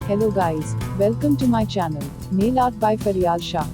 Hello guys, welcome to my channel, Nail Art by Faryal Shah.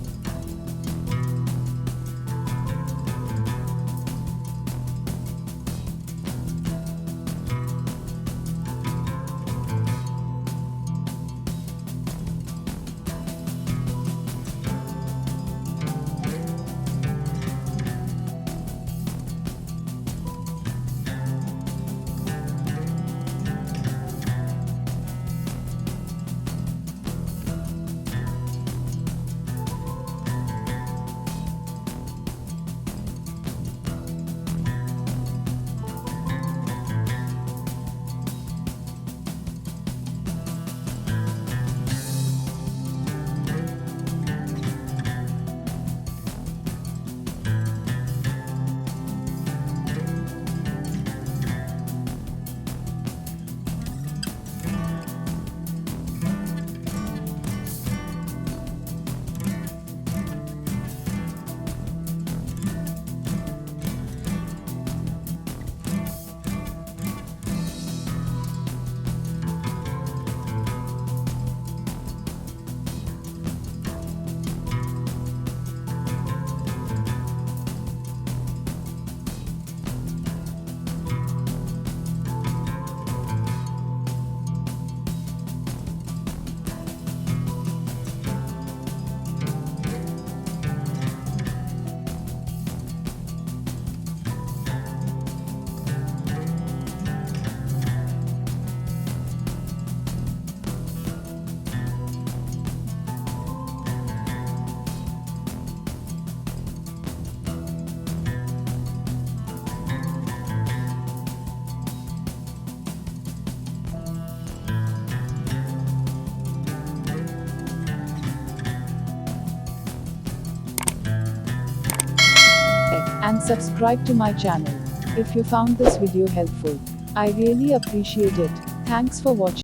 And subscribe to my channel if you found this video helpful. I really appreciate it. Thanks for watching.